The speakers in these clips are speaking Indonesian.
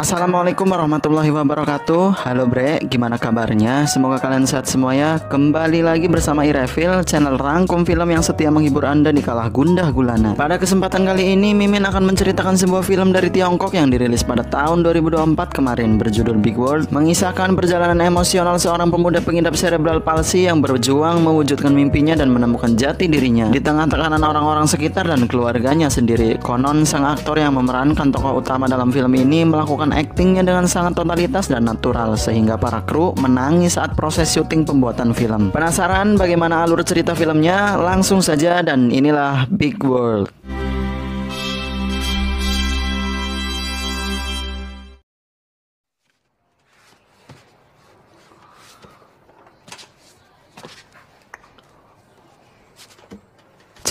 Assalamualaikum warahmatullahi wabarakatuh. Halo bre, gimana kabarnya? Semoga kalian sehat semua ya. Kembali lagi bersama iReview, channel rangkum film yang setia menghibur anda di kala gundah gulana. Pada kesempatan kali ini Mimin akan menceritakan sebuah film dari Tiongkok yang dirilis pada tahun 2024 kemarin berjudul Big World, mengisahkan perjalanan emosional seorang pemuda pengidap cerebral palsy yang berjuang mewujudkan mimpinya dan menemukan jati dirinya di tengah tekanan orang-orang sekitar dan keluarganya sendiri. Konon sang aktor yang memerankan tokoh utama dalam film ini melakukan aktingnya dengan sangat totalitas dan natural sehingga para kru menangis saat proses syuting pembuatan film. Penasaran bagaimana alur cerita filmnya? Langsung saja, dan inilah Big World.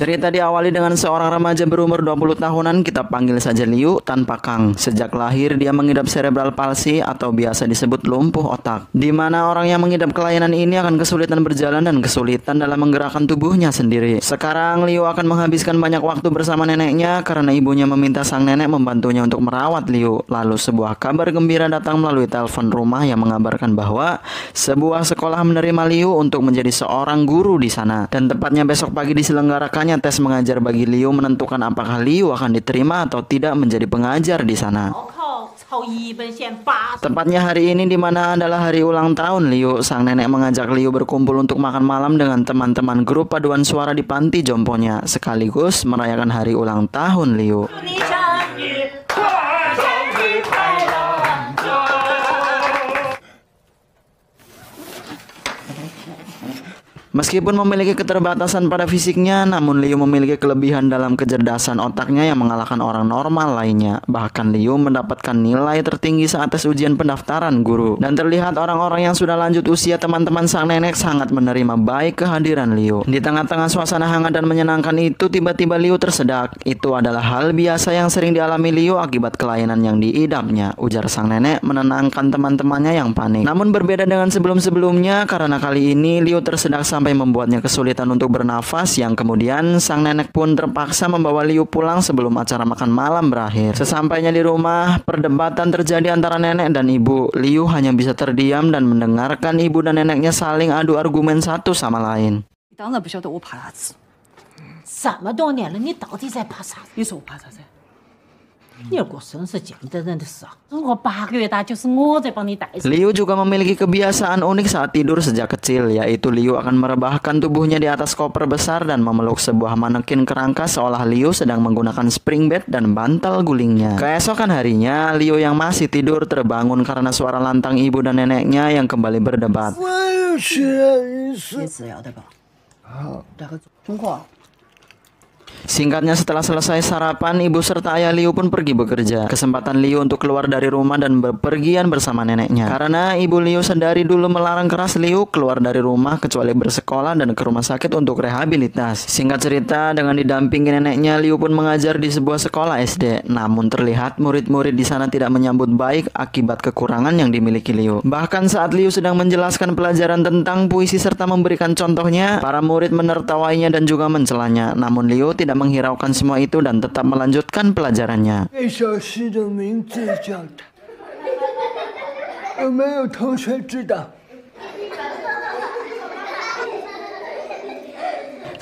Cerita diawali dengan seorang remaja berumur 20 tahunan, kita panggil saja Liu tanpa Kang. Sejak lahir dia mengidap cerebral palsy atau biasa disebut lumpuh otak, di mana orang yang mengidap kelainan ini akan kesulitan berjalan dan kesulitan dalam menggerakkan tubuhnya sendiri. Sekarang Liu akan menghabiskan banyak waktu bersama neneknya karena ibunya meminta sang nenek membantunya untuk merawat Liu. Lalu sebuah kabar gembira datang melalui telepon rumah yang mengabarkan bahwa sebuah sekolah menerima Liu untuk menjadi seorang guru di sana. Dan tepatnya besok pagi diselenggarakannya tes mengajar bagi Liu menentukan apakah Liu akan diterima atau tidak menjadi pengajar di sana. Tepatnya hari ini di mana adalah hari ulang tahun Liu, sang nenek mengajak Liu berkumpul untuk makan malam dengan teman-teman grup paduan suara di panti jomponya, sekaligus merayakan hari ulang tahun Liu. Meskipun memiliki keterbatasan pada fisiknya, namun Liu memiliki kelebihan dalam kecerdasan otaknya yang mengalahkan orang normal lainnya. Bahkan Liu mendapatkan nilai tertinggi saat tes ujian pendaftaran guru. Dan terlihat orang-orang yang sudah lanjut usia teman-teman sang nenek sangat menerima baik kehadiran Liu. Di tengah-tengah suasana hangat dan menyenangkan itu, tiba-tiba Liu tersedak. Itu adalah hal biasa yang sering dialami Liu akibat kelainan yang diidapnya, ujar sang nenek menenangkan teman-temannya yang panik. Namun berbeda dengan sebelum-sebelumnya, karena kali ini Liu tersedak sampai membuatnya kesulitan untuk bernafas, yang kemudian sang nenek pun terpaksa membawa Liu pulang sebelum acara makan malam berakhir. Sesampainya di rumah, perdebatan terjadi antara nenek dan ibu. Liu hanya bisa terdiam dan mendengarkan ibu dan neneknya saling adu argumen satu sama lain. Liu juga memiliki kebiasaan unik saat tidur sejak kecil, yaitu Liu akan merebahkan tubuhnya di atas koper besar dan memeluk sebuah manekin kerangka seolah Liu sedang menggunakan spring bed dan bantal gulingnya. Keesokan harinya, Liu yang masih tidur terbangun karena suara lantang ibu dan neneknya yang kembali berdebat. Singkatnya, setelah selesai sarapan, ibu serta ayah Liu pun pergi bekerja. Kesempatan Liu untuk keluar dari rumah dan berpergian bersama neneknya, karena ibu Liu sedari dulu melarang keras Liu keluar dari rumah kecuali bersekolah dan ke rumah sakit untuk rehabilitas. Singkat cerita, dengan didampingi neneknya, Liu pun mengajar di sebuah sekolah SD. Namun terlihat murid-murid di sana tidak menyambut baik akibat kekurangan yang dimiliki Liu. Bahkan saat Liu sedang menjelaskan pelajaran tentang puisi serta memberikan contohnya, para murid menertawainya dan juga mencelanya. Namun Liu tidak menghiraukan semua itu dan tetap melanjutkan pelajarannya.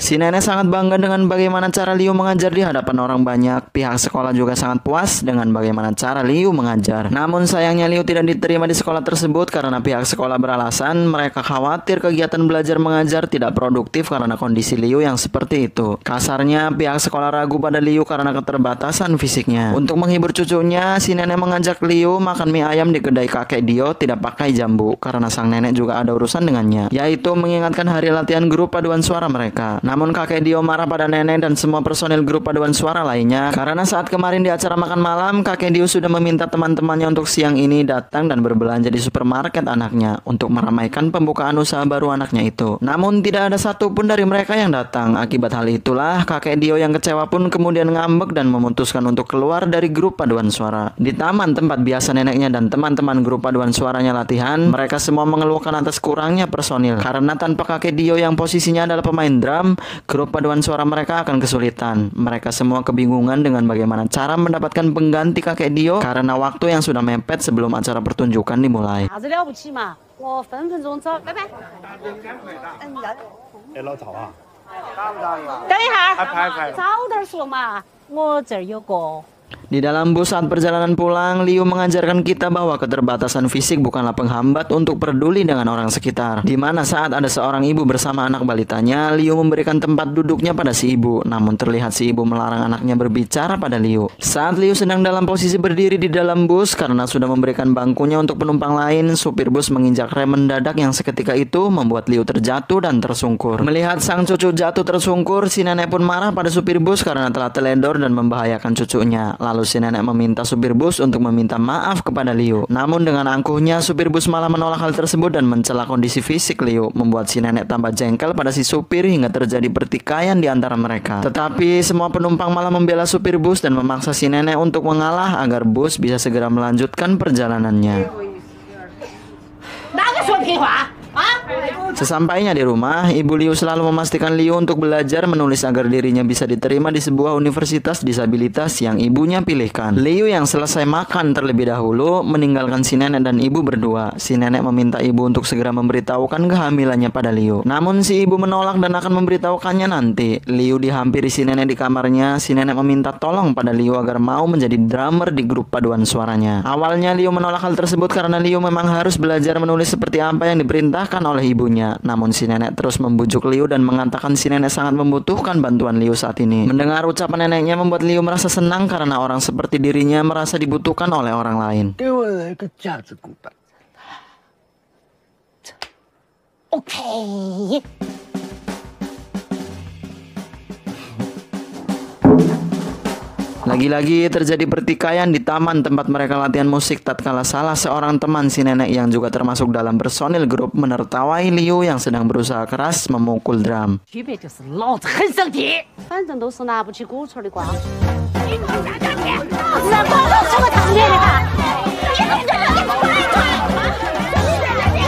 Si nenek sangat bangga dengan bagaimana cara Liu mengajar di hadapan orang banyak. Pihak sekolah juga sangat puas dengan bagaimana cara Liu mengajar. Namun sayangnya Liu tidak diterima di sekolah tersebut karena pihak sekolah beralasan mereka khawatir kegiatan belajar mengajar tidak produktif karena kondisi Liu yang seperti itu. Kasarnya, pihak sekolah ragu pada Liu karena keterbatasan fisiknya. Untuk menghibur cucunya, si nenek mengajak Liu makan mie ayam di kedai kakek Dio tidak pakai jambu karena sang nenek juga ada urusan dengannya, yaitu mengingatkan hari latihan grup paduan suara mereka. Namun kakek Dio marah pada nenek dan semua personil grup paduan suara lainnya karena saat kemarin di acara makan malam, kakek Dio sudah meminta teman-temannya untuk siang ini datang dan berbelanja di supermarket anaknya untuk meramaikan pembukaan usaha baru anaknya itu. Namun tidak ada satupun dari mereka yang datang. Akibat hal itulah kakek Dio yang kecewa pun kemudian ngambek dan memutuskan untuk keluar dari grup paduan suara. Di taman tempat biasa neneknya dan teman-teman grup paduan suaranya latihan, mereka semua mengeluhkan atas kurangnya personil karena tanpa kakek Dio yang posisinya adalah pemain drum, grup paduan suara mereka akan kesulitan. Mereka semua kebingungan dengan bagaimana cara mendapatkan pengganti kakek Dio karena waktu yang sudah mepet sebelum acara pertunjukan dimulai. Di dalam bus saat perjalanan pulang, Liu mengajarkan kita bahwa keterbatasan fisik bukanlah penghambat untuk peduli dengan orang sekitar. Di mana saat ada seorang ibu bersama anak balitanya, Liu memberikan tempat duduknya pada si ibu. Namun terlihat si ibu melarang anaknya berbicara pada Liu. Saat Liu sedang dalam posisi berdiri di dalam bus karena sudah memberikan bangkunya untuk penumpang lain, supir bus menginjak rem mendadak yang seketika itu membuat Liu terjatuh dan tersungkur. Melihat sang cucu jatuh tersungkur, si nenek pun marah pada supir bus karena telah teledor dan membahayakan cucunya. Lalu si nenek meminta supir bus untuk meminta maaf kepada Liu. Namun dengan angkuhnya, supir bus malah menolak hal tersebut dan mencela kondisi fisik Liu, membuat si nenek tambah jengkel pada si supir hingga terjadi pertikaian di antara mereka. Tetapi semua penumpang malah membela supir bus dan memaksa si nenek untuk mengalah agar bus bisa segera melanjutkan perjalanannya. Sesampainya di rumah, ibu Liu selalu memastikan Liu untuk belajar menulis agar dirinya bisa diterima di sebuah universitas disabilitas yang ibunya pilihkan. Liu yang selesai makan terlebih dahulu meninggalkan si nenek dan ibu berdua. Si nenek meminta ibu untuk segera memberitahukan kehamilannya pada Liu. Namun si ibu menolak dan akan memberitahukannya nanti. Liu dihampiri si nenek di kamarnya. Si nenek meminta tolong pada Liu agar mau menjadi drummer di grup paduan suaranya. Awalnya Liu menolak hal tersebut karena Liu memang harus belajar menulis seperti apa yang diperintahkan oleh ibunya. Namun si nenek terus membujuk Liu dan mengatakan si nenek sangat membutuhkan bantuan Liu saat ini. Mendengar ucapan neneknya membuat Liu merasa senang karena orang seperti dirinya merasa dibutuhkan oleh orang lain. Lagi-lagi terjadi pertikaian di taman tempat mereka latihan musik tatkala salah seorang teman si nenek yang juga termasuk dalam personil grup menertawai Liu yang sedang berusaha keras memukul drum.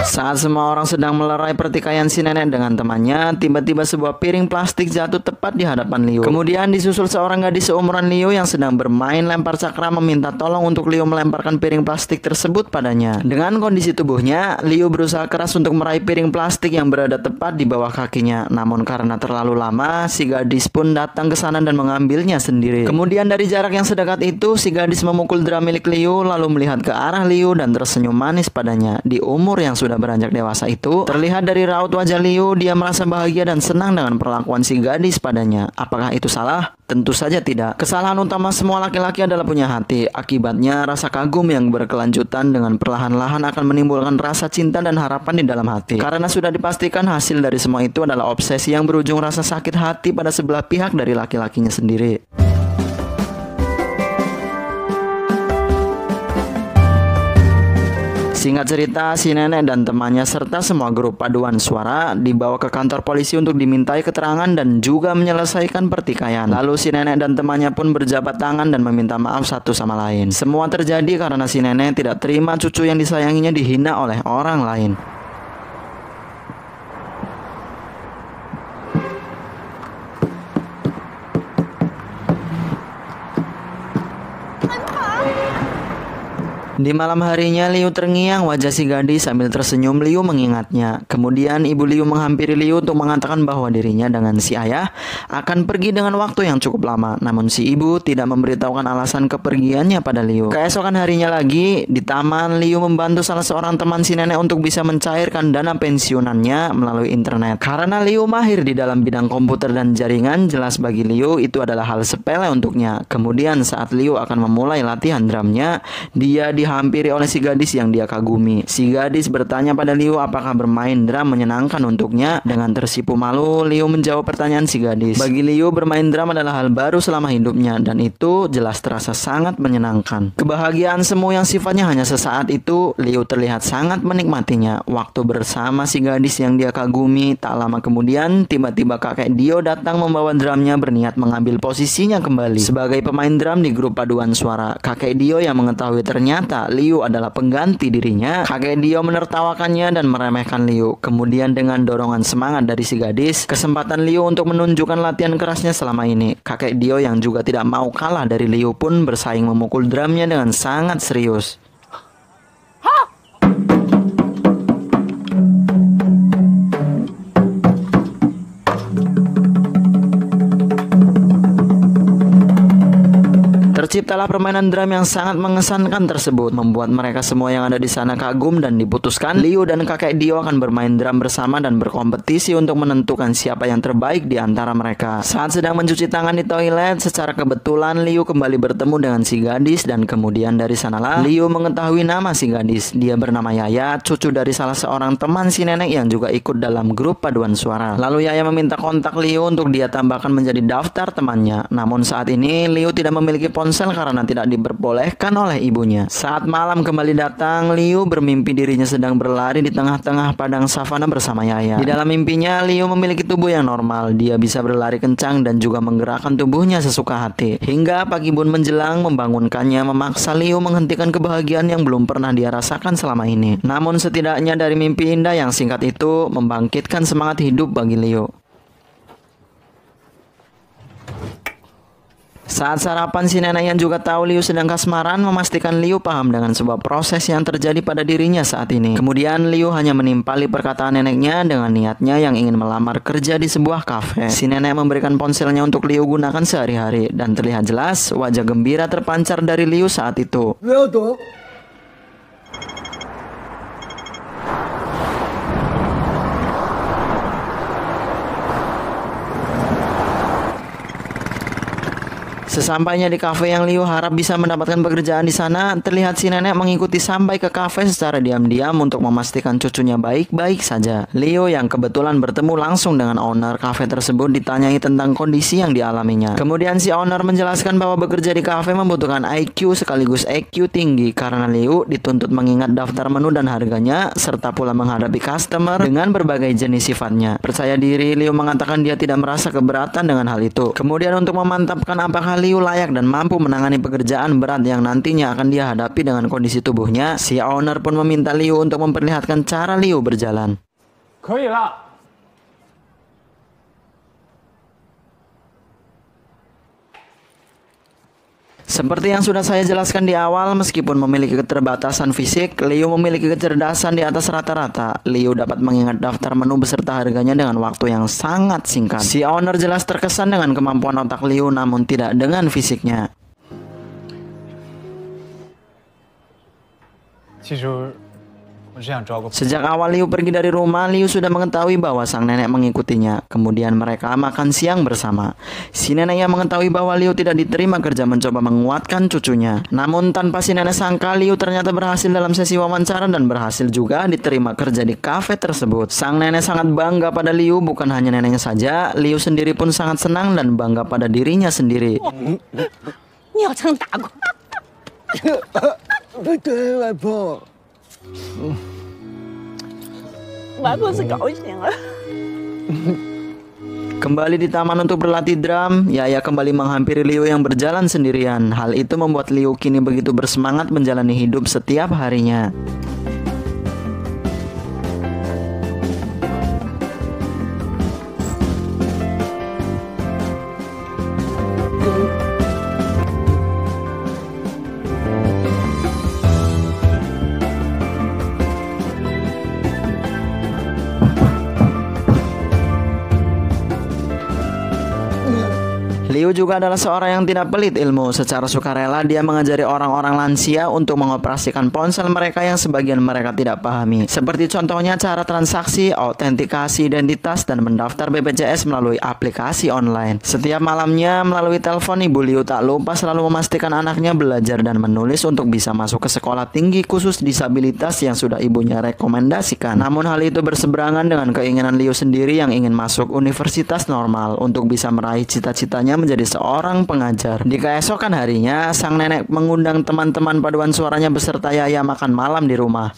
Saat semua orang sedang melerai pertikaian si nenek dengan temannya, tiba-tiba sebuah piring plastik jatuh tepat di hadapan Liu. Kemudian disusul seorang gadis seumuran Liu yang sedang bermain lempar cakra meminta tolong untuk Liu melemparkan piring plastik tersebut padanya. Dengan kondisi tubuhnya, Liu berusaha keras untuk meraih piring plastik yang berada tepat di bawah kakinya. Namun karena terlalu lama, si gadis pun datang ke sana dan mengambilnya sendiri. Kemudian dari jarak yang sedekat itu, si gadis memukul drum milik Liu lalu melihat ke arah Liu dan tersenyum manis padanya. Di umur yang sudah beranjak dewasa itu, terlihat dari raut wajah Liu, dia merasa bahagia dan senang dengan perlakuan si gadis padanya. Apakah itu salah? Tentu saja tidak. Kesalahan utama semua laki-laki adalah punya hati. Akibatnya rasa kagum yang berkelanjutan dengan perlahan-lahan akan menimbulkan rasa cinta dan harapan di dalam hati. Karena sudah dipastikan hasil dari semua itu adalah obsesi yang berujung rasa sakit hati pada sebelah pihak dari laki-lakinya sendiri. Singkat cerita, si nenek dan temannya serta semua grup paduan suara dibawa ke kantor polisi untuk dimintai keterangan dan juga menyelesaikan pertikaian. Lalu si nenek dan temannya pun berjabat tangan dan meminta maaf satu sama lain. Semua terjadi karena si nenek tidak terima cucu yang disayanginya dihina oleh orang lain. Di malam harinya, Liu terngiang wajah si gadis sambil tersenyum. Liu mengingatnya. Kemudian ibu Liu menghampiri Liu untuk mengatakan bahwa dirinya dengan si ayah akan pergi dengan waktu yang cukup lama. Namun si ibu tidak memberitahukan alasan kepergiannya pada Liu. Keesokan harinya lagi, di taman, Liu membantu salah seorang teman si nenek untuk bisa mencairkan dana pensiunannya melalui internet. Karena Liu mahir di dalam bidang komputer dan jaringan, jelas bagi Liu itu adalah hal sepele untuknya. Kemudian saat Liu akan memulai latihan drumnya, dia dihampiri oleh si gadis yang dia kagumi. Si gadis bertanya pada Liu apakah bermain drum menyenangkan untuknya. Dengan tersipu malu, Liu menjawab pertanyaan si gadis. Bagi Liu, bermain drum adalah hal baru selama hidupnya dan itu jelas terasa sangat menyenangkan. Kebahagiaan semu yang sifatnya hanya sesaat itu, Liu terlihat sangat menikmatinya. Waktu bersama si gadis yang dia kagumi, tak lama kemudian tiba-tiba kakek Dio datang membawa drumnya berniat mengambil posisinya kembali sebagai pemain drum di grup paduan suara. Kakek Dio yang mengetahui ternyata Liu adalah pengganti dirinya. Kakek Dio menertawakannya dan meremehkan Liu. Kemudian dengan dorongan semangat dari si gadis, kesempatan Liu untuk menunjukkan latihan kerasnya selama ini. Kakek Dio yang juga tidak mau kalah dari Liu pun bersaing memukul drumnya dengan sangat serius. Terciptalah permainan drum yang sangat mengesankan tersebut, membuat mereka semua yang ada di sana kagum dan diputuskan Liu dan kakek Dio akan bermain drum bersama dan berkompetisi untuk menentukan siapa yang terbaik di antara mereka. Saat sedang mencuci tangan di toilet, secara kebetulan Liu kembali bertemu dengan si gadis dan kemudian dari sanalah Liu mengetahui nama si gadis. Dia bernama Yaya, cucu dari salah seorang teman si nenek yang juga ikut dalam grup paduan suara. Lalu Yaya meminta kontak Liu untuk dia tambahkan menjadi daftar temannya. Namun saat ini Liu tidak memiliki ponsel karena tidak diperbolehkan oleh ibunya. Saat malam kembali datang, Liu bermimpi dirinya sedang berlari di tengah-tengah padang savana bersama Yaya. Di dalam mimpinya, Liu memiliki tubuh yang normal. Dia bisa berlari kencang dan juga menggerakkan tubuhnya sesuka hati. Hingga pagi bun menjelang membangunkannya, memaksa Liu menghentikan kebahagiaan yang belum pernah dia rasakan selama ini. Namun setidaknya dari mimpi indah yang singkat itu membangkitkan semangat hidup bagi Liu. Saat sarapan, si nenek yang juga tahu Liu sedang kasmaran memastikan Liu paham dengan sebuah proses yang terjadi pada dirinya saat ini. Kemudian Liu hanya menimpali perkataan neneknya dengan niatnya yang ingin melamar kerja di sebuah kafe. Si nenek memberikan ponselnya untuk Liu gunakan sehari-hari dan terlihat jelas wajah gembira terpancar dari Liu saat itu. Sesampainya di kafe yang Liu harap bisa mendapatkan pekerjaan di sana, terlihat si nenek mengikuti sampai ke kafe secara diam-diam untuk memastikan cucunya baik-baik saja. Liu yang kebetulan bertemu langsung dengan owner kafe tersebut ditanyai tentang kondisi yang dialaminya. Kemudian si owner menjelaskan bahwa bekerja di kafe membutuhkan IQ sekaligus EQ tinggi karena Liu dituntut mengingat daftar menu dan harganya serta pula menghadapi customer dengan berbagai jenis sifatnya. Percaya diri, Liu mengatakan dia tidak merasa keberatan dengan hal itu. Kemudian untuk memantapkan apakah Liu layak dan mampu menangani pekerjaan berat yang nantinya akan dia hadapi dengan kondisi tubuhnya, si owner pun meminta Liu untuk memperlihatkan cara Liu berjalan. Seperti yang sudah saya jelaskan di awal, meskipun memiliki keterbatasan fisik, Liu memiliki kecerdasan di atas rata-rata. Liu dapat mengingat daftar menu beserta harganya dengan waktu yang sangat singkat. Si owner jelas terkesan dengan kemampuan otak Liu namun tidak dengan fisiknya. Sejak awal Liu pergi dari rumah, Liu sudah mengetahui bahwa sang nenek mengikutinya. Kemudian mereka makan siang bersama. Si nenek yang mengetahui bahwa Liu tidak diterima kerja mencoba menguatkan cucunya. Namun tanpa si nenek sangka, Liu ternyata berhasil dalam sesi wawancara dan berhasil juga diterima kerja di kafe tersebut. Sang nenek sangat bangga pada Liu, bukan hanya neneknya saja, Liu sendiri pun sangat senang dan bangga pada dirinya sendiri. Kembali di taman untuk berlatih drum, Yaya kembali menghampiri Liu yang berjalan sendirian. Hal itu membuat Liu kini begitu bersemangat menjalani hidup setiap harinya. Liu juga adalah seorang yang tidak pelit ilmu. Secara sukarela dia mengajari orang-orang lansia untuk mengoperasikan ponsel mereka yang sebagian mereka tidak pahami. Seperti contohnya cara transaksi, autentikasi identitas, dan mendaftar BPJS melalui aplikasi online. Setiap malamnya melalui telepon, Ibu Liu tak lupa selalu memastikan anaknya belajar dan menulis untuk bisa masuk ke sekolah tinggi khusus disabilitas yang sudah ibunya rekomendasikan. Namun hal itu berseberangan dengan keinginan Liu sendiri yang ingin masuk universitas normal untuk bisa meraih cita-citanya menjadi seorang pengajar. Di keesokan harinya, sang nenek mengundang teman-teman paduan suaranya beserta Yaya makan malam di rumah.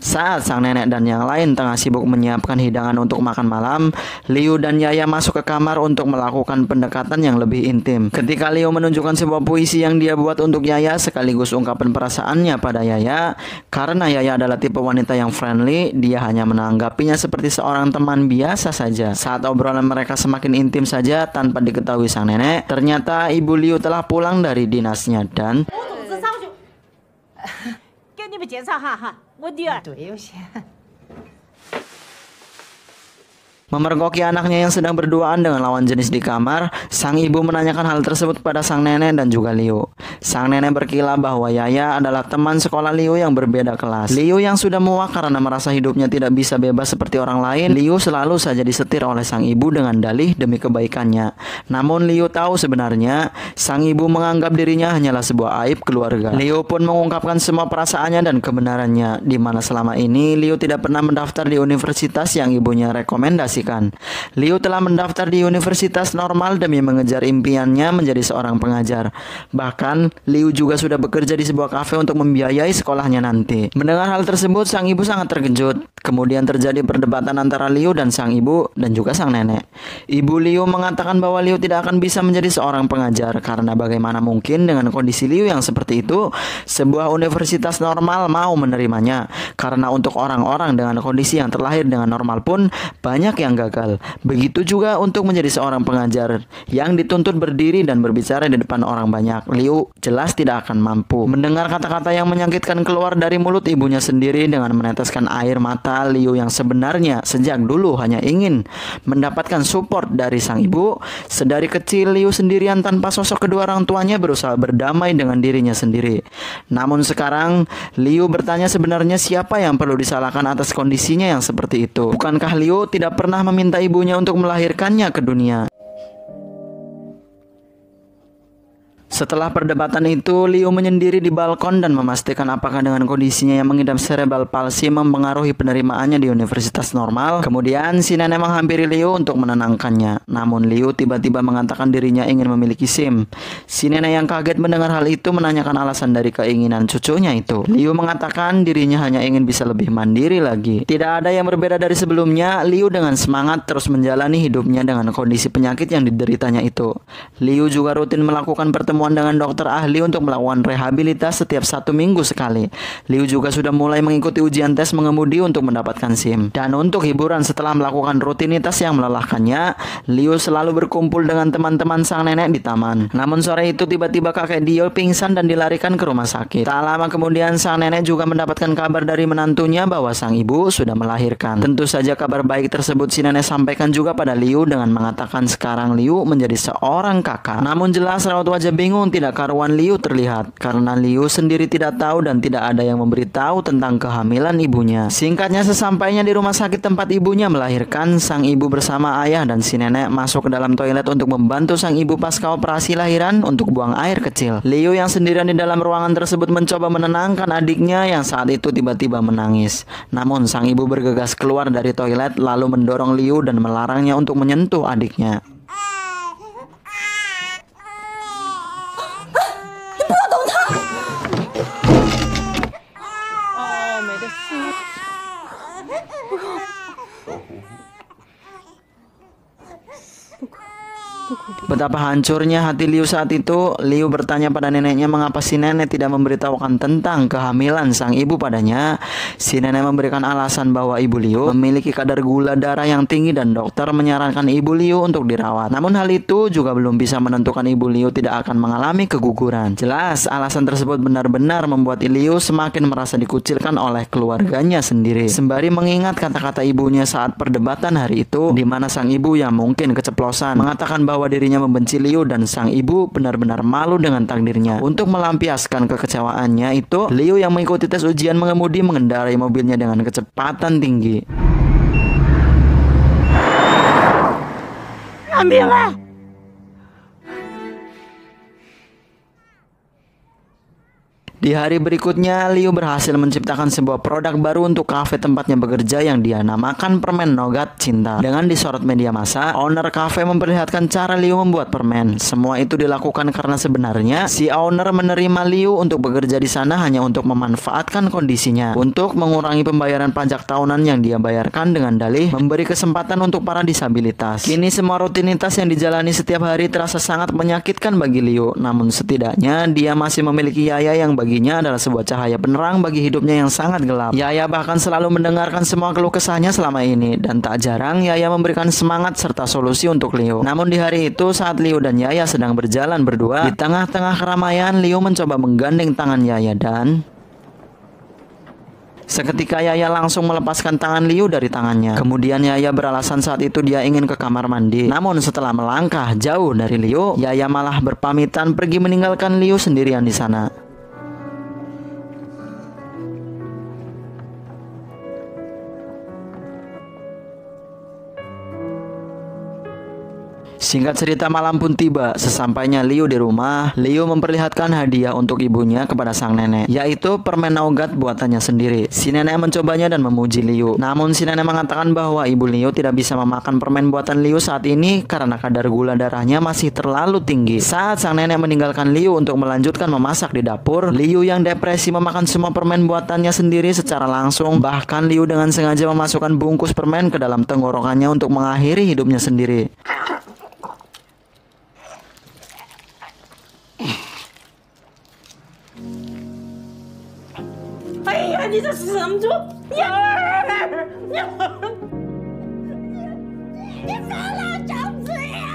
Saat sang nenek dan yang lain tengah sibuk menyiapkan hidangan untuk makan malam, Liu dan Yaya masuk ke kamar untuk melakukan pendekatan yang lebih intim. Ketika Liu menunjukkan sebuah puisi yang dia buat untuk Yaya sekaligus ungkapan perasaannya pada Yaya, karena Yaya adalah tipe wanita yang friendly, dia hanya menanggapinya seperti seorang teman biasa saja. Saat obrolan mereka semakin intim saja tanpa diketahui sang nenek, ternyata Ibu Liu telah pulang dari dinasnya dan memergoki anaknya yang sedang berduaan dengan lawan jenis di kamar. Sang ibu menanyakan hal tersebut pada sang nenek dan juga Liu. Sang nenek berkilah bahwa Yaya adalah teman sekolah Liu yang berbeda kelas. Liu yang sudah muak karena merasa hidupnya tidak bisa bebas seperti orang lain, Liu selalu saja disetir oleh sang ibu dengan dalih demi kebaikannya. Namun Liu tahu sebenarnya sang ibu menganggap dirinya hanyalah sebuah aib keluarga. Liu pun mengungkapkan semua perasaannya dan kebenarannya, di mana selama ini Liu tidak pernah mendaftar di universitas yang ibunya rekomendasi. Liu telah mendaftar di universitas normal demi mengejar impiannya menjadi seorang pengajar. Bahkan, Liu juga sudah bekerja di sebuah kafe untuk membiayai sekolahnya nanti. Mendengar hal tersebut, sang ibu sangat terkejut. Kemudian terjadi perdebatan antara Liu dan sang ibu dan juga sang nenek. Ibu Liu mengatakan bahwa Liu tidak akan bisa menjadi seorang pengajar karena bagaimana mungkin dengan kondisi Liu yang seperti itu, sebuah universitas normal mau menerimanya. Karena untuk orang-orang dengan kondisi yang terlahir dengan normal pun banyak yang gagal. Begitu juga untuk menjadi seorang pengajar yang dituntut berdiri dan berbicara di depan orang banyak. Liu jelas tidak akan mampu. Mendengar kata-kata yang menyakitkan keluar dari mulut ibunya sendiri dengan meneteskan air mata, Liu yang sebenarnya sejak dulu hanya ingin mendapatkan support dari sang ibu. Sedari kecil Liu sendirian tanpa sosok kedua orang tuanya berusaha berdamai dengan dirinya sendiri. Namun sekarang Liu bertanya sebenarnya siapa yang perlu disalahkan atas kondisinya yang seperti itu. Bukankah Liu tidak pernah meminta ibunya untuk melahirkannya ke dunia? Setelah perdebatan itu, Liu menyendiri di balkon dan memastikan apakah dengan kondisinya yang mengidap cerebral palsy mempengaruhi penerimaannya di universitas normal. Kemudian si nenek menghampiri Liu untuk menenangkannya. Namun Liu tiba-tiba mengatakan dirinya ingin memiliki SIM. Si nenek yang kaget mendengar hal itu menanyakan alasan dari keinginan cucunya itu. Liu mengatakan dirinya hanya ingin bisa lebih mandiri lagi. Tidak ada yang berbeda dari sebelumnya. Liu dengan semangat terus menjalani hidupnya dengan kondisi penyakit yang dideritanya itu. Liu juga rutin melakukan pertemuan dengan dokter ahli untuk melakukan rehabilitas setiap 1 minggu sekali. Liu juga sudah mulai mengikuti ujian tes mengemudi untuk mendapatkan SIM. Dan untuk hiburan setelah melakukan rutinitas yang melelahkannya, Liu selalu berkumpul dengan teman-teman sang nenek di taman. Namun sore itu tiba-tiba kakek Dio pingsan dan dilarikan ke rumah sakit. Tak lama kemudian sang nenek juga mendapatkan kabar dari menantunya bahwa sang ibu sudah melahirkan. Tentu saja kabar baik tersebut si nenek sampaikan juga pada Liu dengan mengatakan sekarang Liu menjadi seorang kakak. Namun jelas raut wajah bingung tidak karuan Liu terlihat karena Liu sendiri tidak tahu dan tidak ada yang memberitahu tentang kehamilan ibunya. Singkatnya, sesampainya di rumah sakit tempat ibunya melahirkan, sang ibu bersama ayah dan si nenek masuk ke dalam toilet untuk membantu sang ibu pasca operasi lahiran untuk buang air kecil. Liu yang sendirian di dalam ruangan tersebut mencoba menenangkan adiknya yang saat itu tiba-tiba menangis. Namun sang ibu bergegas keluar dari toilet lalu mendorong Liu dan melarangnya untuk menyentuh adiknya. Betapa hancurnya hati Liu saat itu. Liu bertanya pada neneknya mengapa si nenek tidak memberitahukan tentang kehamilan sang ibu padanya. Si nenek memberikan alasan bahwa ibu Liu memiliki kadar gula darah yang tinggi dan dokter menyarankan ibu Liu untuk dirawat. Namun hal itu juga belum bisa menentukan ibu Liu tidak akan mengalami keguguran. Jelas alasan tersebut benar-benar membuat Liu semakin merasa dikucilkan oleh keluarganya sendiri. Sembari mengingat kata-kata ibunya saat perdebatan hari itu, di mana sang ibu yang mungkin keceplosan mengatakan bahwa dirinya membenci Liu dan sang ibu benar-benar malu dengan takdirnya. Untuk melampiaskan kekecewaannya itu, Liu yang mengikuti tes ujian mengemudi mengendarai mobilnya dengan kecepatan tinggi. Ambillah. Di hari berikutnya, Liu berhasil menciptakan sebuah produk baru untuk kafe tempatnya bekerja yang dia namakan permen nougat cinta. Dengan disorot media massa, owner kafe memperlihatkan cara Liu membuat permen. Semua itu dilakukan karena sebenarnya si owner menerima Liu untuk bekerja di sana hanya untuk memanfaatkan kondisinya, untuk mengurangi pembayaran pajak tahunan yang dia bayarkan dengan dalih memberi kesempatan untuk para disabilitas. Kini semua rutinitas yang dijalani setiap hari terasa sangat menyakitkan bagi Liu. Namun setidaknya dia masih memiliki Yaya yang baginya adalah sebuah cahaya penerang bagi hidupnya yang sangat gelap. Yaya bahkan selalu mendengarkan semua keluh kesahnya selama ini, dan tak jarang Yaya memberikan semangat serta solusi untuk Liu. Namun di hari itu saat Liu dan Yaya sedang berjalan berdua di tengah-tengah keramaian, Liu mencoba menggandeng tangan Yaya dan seketika Yaya langsung melepaskan tangan Liu dari tangannya. Kemudian Yaya beralasan saat itu dia ingin ke kamar mandi. Namun setelah melangkah jauh dari Liu, Yaya malah berpamitan pergi meninggalkan Liu sendirian di sana. Singkat cerita, malam pun tiba. Sesampainya Liu di rumah, Liu memperlihatkan hadiah untuk ibunya kepada sang nenek, yaitu permen nougat buatannya sendiri. Si nenek mencobanya dan memuji Liu. Namun si nenek mengatakan bahwa ibu Liu tidak bisa memakan permen buatan Liu saat ini karena kadar gula darahnya masih terlalu tinggi. Saat sang nenek meninggalkan Liu untuk melanjutkan memasak di dapur, Liu yang depresi memakan semua permen buatannya sendiri secara langsung. Bahkan Liu dengan sengaja memasukkan bungkus permen ke dalam tenggorokannya untuk mengakhiri hidupnya sendiri. 哎呀，你这是什么猪？你别老长嘴呀！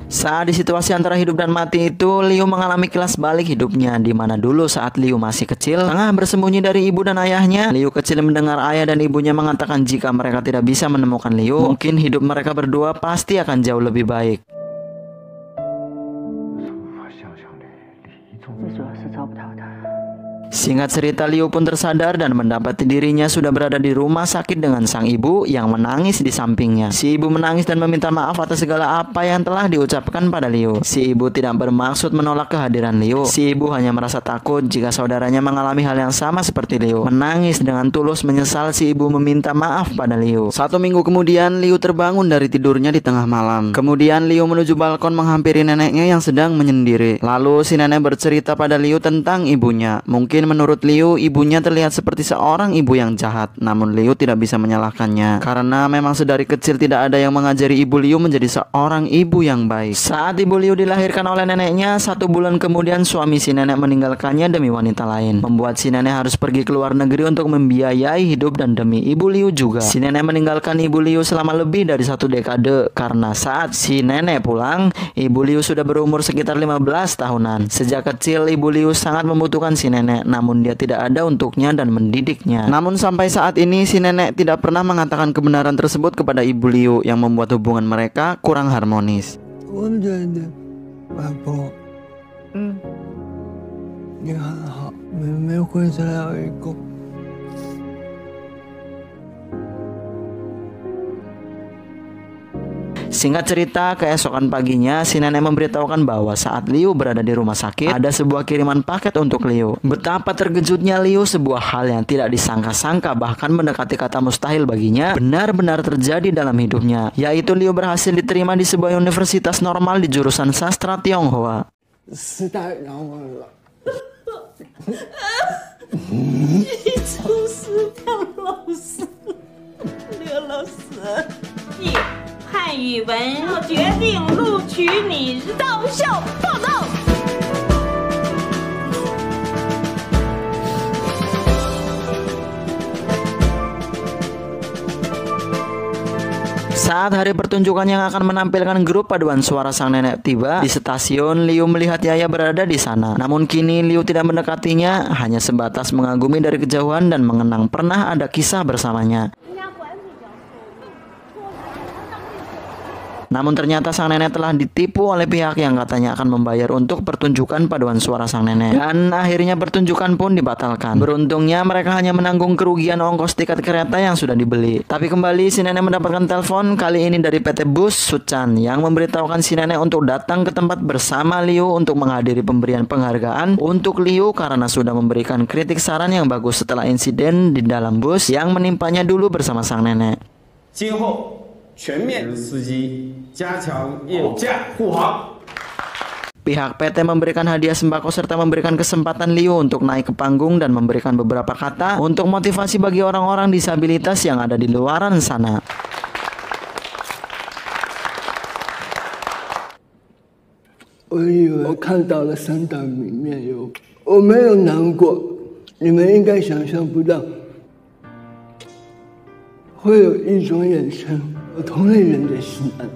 Saat di situasi antara hidup dan mati itu, Liu mengalami kilas balik hidupnya, di mana dulu saat Liu masih kecil, tengah bersembunyi dari ibu dan ayahnya, Liu kecil mendengar ayah dan ibunya mengatakan jika mereka tidak bisa menemukan Liu, mungkin hidup mereka berdua pasti akan jauh lebih baik. Singkat cerita, Liu pun tersadar dan mendapati dirinya sudah berada di rumah sakit dengan sang ibu yang menangis di sampingnya. Si ibu menangis dan meminta maaf atas segala apa yang telah diucapkan pada Liu. Si ibu tidak bermaksud menolak kehadiran Liu. Si ibu hanya merasa takut jika saudaranya mengalami hal yang sama seperti Liu. Menangis dengan tulus menyesal, si ibu meminta maaf pada Liu. 1 minggu kemudian, Liu terbangun dari tidurnya di tengah malam. Kemudian Liu menuju balkon menghampiri neneknya yang sedang menyendiri. Lalu si nenek bercerita pada Liu tentang ibunya. Mungkin menurut Liu, ibunya terlihat seperti seorang ibu yang jahat. Namun Liu tidak bisa menyalahkannya, karena memang sedari kecil tidak ada yang mengajari ibu Liu menjadi seorang ibu yang baik. Saat ibu Liu dilahirkan oleh neneknya, 1 bulan kemudian suami si nenek meninggalkannya demi wanita lain, membuat si nenek harus pergi ke luar negeri untuk membiayai hidup dan demi ibu Liu juga. Si nenek meninggalkan ibu Liu selama lebih dari 1 dekade, karena saat si nenek pulang, ibu Liu sudah berumur sekitar 15 tahunan. Sejak kecil ibu Liu sangat membutuhkan si nenek, namun dia tidak ada untuknya dan mendidiknya. Namun sampai saat ini si nenek tidak pernah mengatakan kebenaran tersebut kepada ibu Liu, yang membuat hubungan mereka kurang harmonis. Singkat cerita, keesokan paginya si nenek memberitahukan bahwa saat Liu berada di rumah sakit, ada sebuah kiriman paket untuk Liu. Betapa terkejutnya Liu, sebuah hal yang tidak disangka-sangka bahkan mendekati kata mustahil baginya benar-benar terjadi dalam hidupnya, yaitu Liu berhasil diterima di sebuah universitas normal di jurusan sastra Tionghoa. 戏、汉语文，我决定录取你到校报到。 Saat hari pertunjukan yang akan menampilkan grup paduan suara sang nenek tiba di stasiun, Liu melihat Yaya berada di sana. Namun kini Liu tidak mendekatinya, hanya sebatas mengagumi dari kejauhan dan mengenang pernah ada kisah bersamanya. Namun ternyata sang nenek telah ditipu oleh pihak yang katanya akan membayar untuk pertunjukan paduan suara sang nenek. Dan akhirnya pertunjukan pun dibatalkan. Beruntungnya mereka hanya menanggung kerugian ongkos tiket kereta yang sudah dibeli. Tapi kembali si nenek mendapatkan telepon, kali ini dari PT Bus Suchan, yang memberitahukan si nenek untuk datang ke tempat bersama Liu untuk menghadiri pemberian penghargaan untuk Liu karena sudah memberikan kritik saran yang bagus setelah insiden di dalam bus yang menimpanya dulu bersama sang nenek. 今后全面司机加强业驾护航。 Pihak PT memberikan hadiah sembako serta memberikan kesempatan Liu untuk naik ke panggung dan memberikan beberapa kata untuk motivasi bagi orang-orang disabilitas yang ada di luaran sana. "我以为看到了三大名面有，我没有难过，你们应该想象不到，会有一种眼神，有同类人的心安。"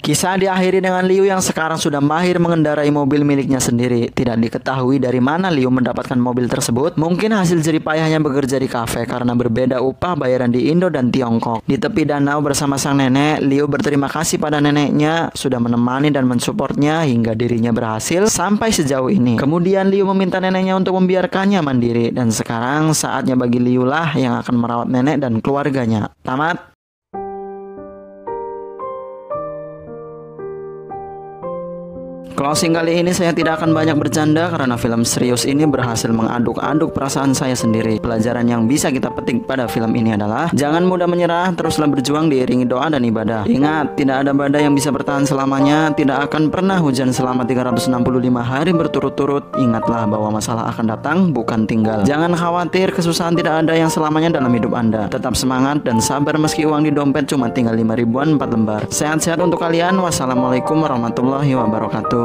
Kisah diakhiri dengan Liu yang sekarang sudah mahir mengendarai mobil miliknya sendiri. Tidak diketahui dari mana Liu mendapatkan mobil tersebut. Mungkin hasil jeripayahnya bekerja di kafe karena berbeda upah bayaran di Indo dan Tiongkok. Di tepi danau bersama sang nenek, Liu berterima kasih pada neneknya sudah menemani dan mensupportnya hingga dirinya berhasil sampai sejauh ini. Kemudian Liu meminta neneknya untuk membiarkannya mandiri dan sekarang saatnya bagi Liu lah yang akan merawat nenek dan keluarganya. Tamat. Closing kali ini saya tidak akan banyak bercanda karena film serius ini berhasil mengaduk-aduk perasaan saya sendiri. Pelajaran yang bisa kita petik pada film ini adalah jangan mudah menyerah, teruslah berjuang diiringi doa dan ibadah. Ingat, tidak ada badai yang bisa bertahan selamanya, tidak akan pernah hujan selama 365 hari berturut-turut. Ingatlah bahwa masalah akan datang, bukan tinggal. Jangan khawatir, kesusahan tidak ada yang selamanya dalam hidup Anda. Tetap semangat dan sabar meski uang di dompet cuma tinggal 5 ribuan 4 lembar. Sehat-sehat untuk kalian. Wassalamualaikum warahmatullahi wabarakatuh.